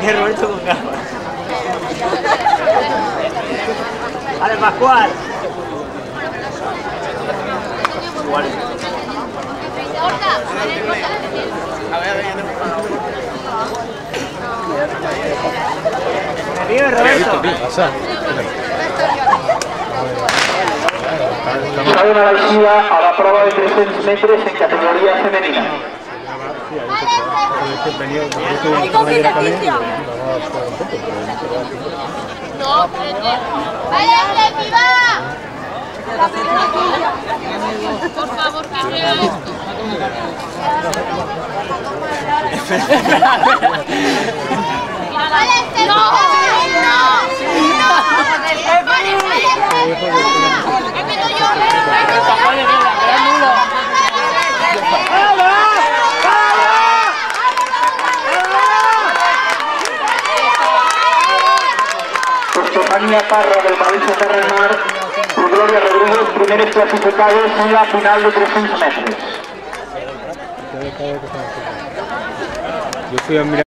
Parece Roberto con gafas. ¡Ale, Pascual! ¡Vive, Roberto! Sale una altiva a la prueba de 300 metros en categoría femenina. ¡Vale, viva! Por favor, que vea esto. ¡Vale, no! Estefanía Parra del Provincia de Terrenmar y Gloria Rodríguez, primeros clasificados en la final de 300 metros. Yo fui a mirar.